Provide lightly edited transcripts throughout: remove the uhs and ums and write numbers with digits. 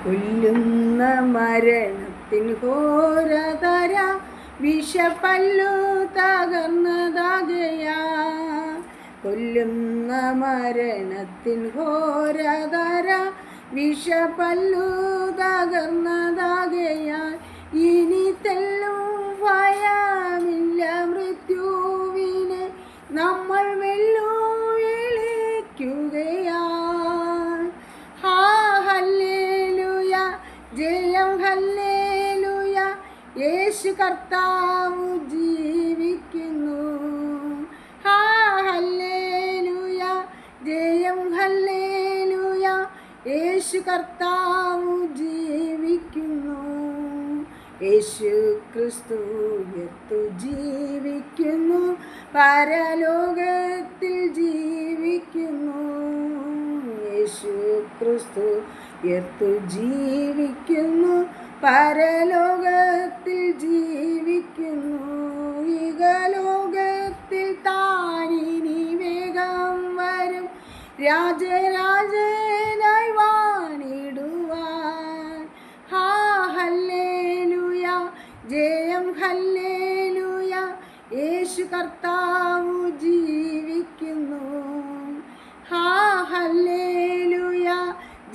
കൊല്ലുന്ന മരണത്തിൻ ഘോരതര വിഷപ്പല്ലു തകർന്നതാകയാ. കൊല്ലുന്ന മരണത്തിൻ ഘോരതര വിഷപ്പല്ലു തകർന്നതാകയാൽ ഇനി തെല്ലും ഭയമില്ല മൃത്യുവിനെ നമ്മൾ വെല്ലുവിളിക്കുകയാൽ. ഹാ ഹല്ലേലൂയ, ജയം ഹല്ലേലൂയ, യേശു കർത്താവ് ജീവിക്കുന്നു. ഹാ ഹല്ലേലൂയ, ജയം ഹല്ലേലൂയ, യേശു കർത്താവ് ജീവിക്കുന്നു. യേശു ക്രിസ്തു ഉയർത്തു ജീവിക്കുന്നു, പരലോകത്തിൽ ജീവിക്കുന്നു. യേശു ക്രിസ്തു ഉയർത്തു ജീവിക്കുന്നു, പരലോകത്തിൽ ജീവിക്കുന്നു. ഇഹലോകത്തിൽ താനിനി വേഗം വരും, രാജരാജനായി വാണിടുവാൻ. ഹാ ഹല്ലേലൂയ, ജയം ഹല്ലേലൂയ, യേശു കർത്താവ് ജീവിക്കുന്നു. ഹാ ഹല്ലേലൂയ,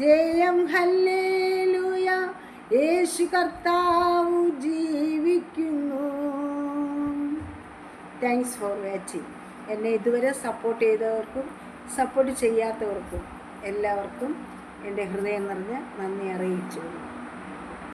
ജയം ഹല്ലേലൂയ, യേശു കർത്താവ് ജീവിക്കുന്നു. Thanks for watching. എന്നെ ഇതുവരെ സപ്പോർട്ട് ചെയ്തവർക്കും സപ്പോർട്ട് ചെയ്യാത്തവർക്കും എല്ലാവർക്കും എൻ്റെ ഹൃദയം നിറഞ്ഞ നന്ദി അറിയിച്ചു.